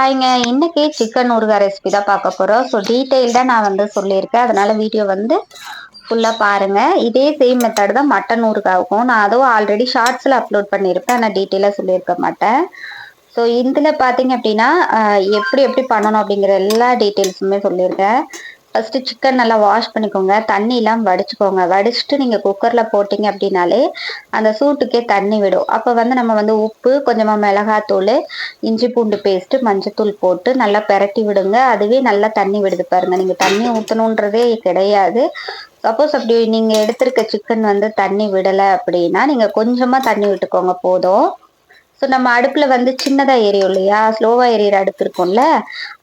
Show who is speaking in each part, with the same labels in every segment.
Speaker 1: ஹாய்ங்க. இன்னைக்கு சிக்கன் ஊறுகாய் ரெசிபி தான் பார்க்க போறோம். ஸோ டீட்டெயில்டா நான் சொல்லியிருக்கேன். அதனால வீடியோ ஃபுல்லா பாருங்க. இதே சேம் மெத்தட் தான் மட்டன் ஊறுகாய்க்கும். நான் அதுவும் ஆல்ரெடி ஷார்ட்ஸ்ல அப்லோட் பண்ணியிருப்பேன். ஆனா டீட்டெயிலா சொல்லியிருக்க மாட்டேன். ஸோ இதுல பார்த்தீங்க அப்படின்னா, எப்படி எப்படி பண்ணணும் அப்படிங்கிற எல்லா டீட்டெயில்ஸுமே சொல்லியிருக்கேன். ஃபர்ஸ்ட்டு சிக்கன் நல்லா வாஷ் பண்ணிக்கோங்க. தண்ணி இல்லாம வடிச்சுக்கோங்க. வடிச்சுட்டு நீங்க குக்கர்ல போட்டீங்க அப்படின்னாலே, அந்த சூட்டுக்கே தண்ணி விடும். அப்ப நம்ம உப்பு, கொஞ்சமா மிளகாத்தூளு, இஞ்சி பூண்டு பேஸ்ட்டு, மஞ்சத்தூள் போட்டு நல்லா பெரட்டி விடுங்க. அதுவே நல்லா தண்ணி விடுது பாருங்க. நீங்க தண்ணி ஊத்தணுன்றதே கிடையாது. சப்போஸ் அப்படி நீங்க எடுத்திருக்க சிக்கன் தண்ணி விடல அப்படின்னா, நீங்க கொஞ்சமா தண்ணி விட்டுக்கோங்க போதும். ஸோ நம்ம அடுப்புல சின்னதா எரியும் இல்லையா? ஸ்லோவா எரியிற அடுப்பு இருக்கும்ல,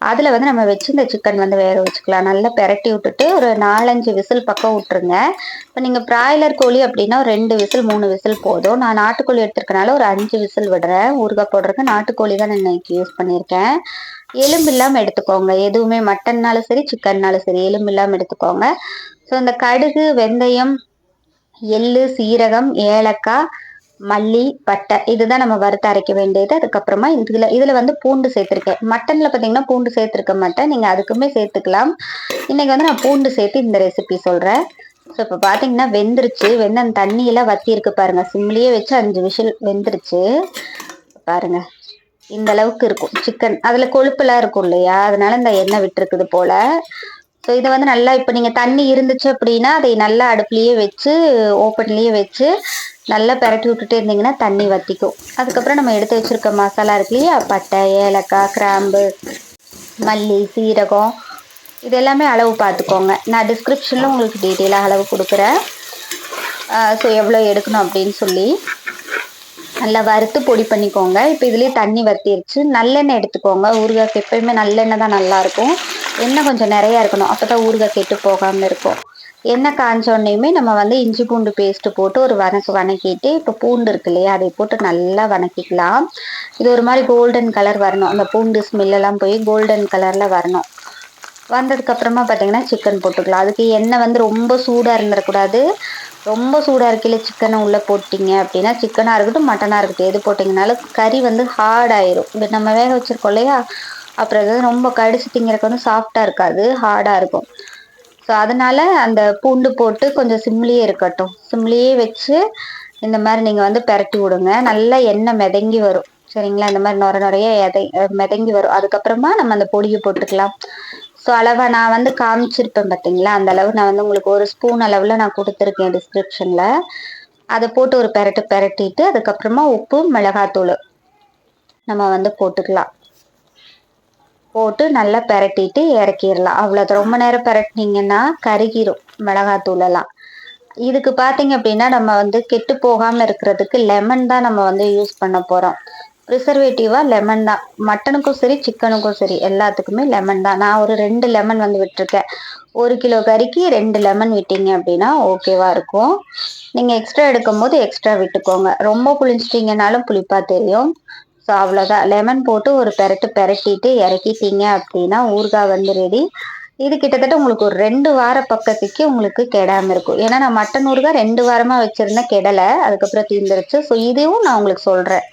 Speaker 1: அதுல நம்ம வச்சு இந்த சிக்கன் வேக வச்சுக்கலாம். நல்லா பெரட்டி விட்டுட்டு ஒரு 4, 5 விசில் பக்கம் விட்டுருங்க. இப்போ நீங்க பிராய்லர் கோழி அப்படின்னா ஒரு 2 விசில், 3 விசில் போதும். நான் நாட்டுக்கோழி எடுத்திருக்கனால ஒரு 5 விசில் விடுறேன். ஊறுகாய் போடுறதுக்கு நாட்டுக்கோழி தான் நான் இன்னைக்கு யூஸ் பண்ணியிருக்கேன். எலும்பு இல்லாம எடுத்துக்கோங்க. எதுவுமே மட்டன்னாலும் சரி, சிக்கன்னாலும் சரி, எலும்பு இல்லாம எடுத்துக்கோங்க. ஸோ இந்த கடுகு, வெந்தயம், எள்ளு, சீரகம், ஏலக்காய், மல்லி, பட்டை இதுதான் நம்ம வறுத்து அரைக்க வேண்டியது. அதுக்கப்புறமா இதுல பூண்டு சேர்த்திருக்கேன். மட்டன்ல பார்த்தீங்கன்னா பூண்டு சேர்த்திருக்க மாட்டேன். நீங்க அதுக்குமே சேர்த்துக்கலாம். இன்னைக்கு நான் பூண்டு சேர்த்து இந்த ரெசிபி சொல்றேன். ஸோ இப்போ பார்த்தீங்கன்னா வெந்துருச்சு. வெந்த அந்த தண்ணியெல்லாம் வத்தி இருக்கு பாருங்க. சிம்லயே வச்சு 5 விசில் வெந்துருச்சு பாருங்க. இந்த அளவுக்கு இருக்கும் சிக்கன். அதுல கொழுப்புலாம் இருக்கும் இல்லையா? அதனால இந்த எண்ணெய் விட்டுருக்குது போல. ஸோ இதை நல்லா இப்போ நீங்கள் தண்ணி இருந்துச்சு அப்படின்னா அதை நல்லா அடுப்புலேயே வச்சு ஓப்பன்லேயே வச்சு நல்லா பெரட்டி விட்டுட்டே இருந்தீங்கன்னா தண்ணி வற்றிக்கும். அதுக்கப்புறம் நம்ம எடுத்து வச்சிருக்க மசாலா இருக்கு இல்லையா? பட்டை, ஏலக்காய், கிராம்பு, மல்லி, சீரகம் இது எல்லாமே அளவு பார்த்துக்கோங்க. நான் டிஸ்கிரிப்ஷனில் உங்களுக்கு டீட்டெயிலாக அளவு கொடுக்குறேன். ஸோ எவ்வளோ எடுக்கணும் அப்படின்னு சொல்லி நல்லா வறுத்து பொடி பண்ணிக்கோங்க. இப்போ இதுலேயே தண்ணி வற்றிருச்சு. நல்லெண்ணெய் எடுத்துக்கோங்க. ஊறுகாய்க்கு எப்பயுமே நல்லெண்ணெய் தான் நல்லாயிருக்கும். எண்ணெய் கொஞ்சம் நிறையா இருக்கணும். அப்போ தான் ஊறுகாய் கெட்டு போகாமல் இருக்கும். எண்ணெய் காஞ்சோடனேயுமே நம்ம இஞ்சி பூண்டு பேஸ்ட்டு போட்டு ஒரு வணக்கிட்டு, இப்போ பூண்டு இருக்கு இல்லையா? அதை போட்டு நல்லா வணக்கிக்கலாம். இது ஒரு மாதிரி கோல்டன் கலர் வரணும். அந்த பூண்டு ஸ்மெல்லெல்லாம் போய் கோல்டன் கலரில் வரணும். வந்ததுக்கப்புறமா பார்த்தீங்கன்னா சிக்கன் போட்டுக்கலாம். அதுக்கு எண்ணெய் ரொம்ப சூடாக இருந்துடக்கூடாது. ரொம்ப சூடாக இருக்கையில் சிக்கனை உள்ளே போட்டிங்க அப்படின்னா, சிக்கனாக இருக்கட்டும், மட்டனாக இருக்கட்டும், எது போட்டிங்கனாலும் கறி ஹார்ட் ஆயிரும். இப்போ நம்ம வேக வச்சுருக்கோம் இல்லையா? அப்புறம் அது ரொம்ப கடிச்சு திங்கிறதுக்கு சாஃப்டாக இருக்காது, ஹார்டாக இருக்கும். ஸோ அதனால் அந்த பூண்டு போட்டு கொஞ்சம் சிம்லேயே இருக்கட்டும். சிம்லேயே வச்சு இந்த மாதிரி நீங்கள் பெரட்டி விடுங்க. நல்லா எண்ணெய் மிதங்கி வரும். சரிங்களா? இந்த மாதிரி நுரைய மிதங்கி வரும். அதுக்கப்புறமா நம்ம அந்த பொடியை போட்டுக்கலாம். ஸோ அளவாக நான் காமிச்சிருப்பேன் பார்த்தீங்களா? அந்த அளவு நான் உங்களுக்கு ஒரு ஸ்பூன் அளவில் நான் கொடுத்துருக்கேன் டிஸ்கிரிப்ஷனில். அதை போட்டு ஒரு பெரட்டிட்டு அதுக்கப்புறமா உப்பு, மிளகாத்தூள் நம்ம போட்டுக்கலாம். போட்டு நல்லா பெரட்டிட்டு இறக்கிடலாம். அவ்வளோதான். ரொம்ப நேரம் பெரட்டினீங்கன்னா கருகிரும் மிளகாத்தூளெல்லாம். இதுக்கு பார்த்தீங்க அப்படின்னா நம்ம கெட்டு போகாமல் இருக்கிறதுக்கு லெமன் தான் நம்ம யூஸ் பண்ண போகிறோம். ப்ரிசர்வேட்டிவா லெமன் தான். மட்டனுக்கும் சரி, சிக்கனுக்கும் சரி, எல்லாத்துக்குமே லெமன் தான். நான் ஒரு 2 லெமன் விட்டுருக்கேன். 1 கிலோ கறிக்கு 2 லெமன் விட்டீங்க அப்படின்னா ஓகேவா இருக்கும். நீங்கள் எக்ஸ்ட்ரா எடுக்கும்போது எக்ஸ்ட்ரா விட்டுக்கோங்க. ரொம்ப புளிஞ்சிட்டிங்கனாலும் புளிப்பா தெரியும். ஸோ அவ்வளோதான். லெமன் போட்டு ஒரு பெரட்டிட்டு இறக்கிட்டீங்க அப்படின்னா ஊறுகாய் ரெடி. இது கிட்டத்தட்ட உங்களுக்கு ஒரு 2 வார பக்கத்துக்கு உங்களுக்கு கெடாமல் இருக்கும். ஏன்னா நான் மட்டன் ஊறுகாய் 2 வாரமாக வச்சுருந்தேன், கெடலை. அதுக்கப்புறம் தீர்ந்துருச்சு. ஸோ இதுவும் நான் உங்களுக்கு சொல்கிறேன்.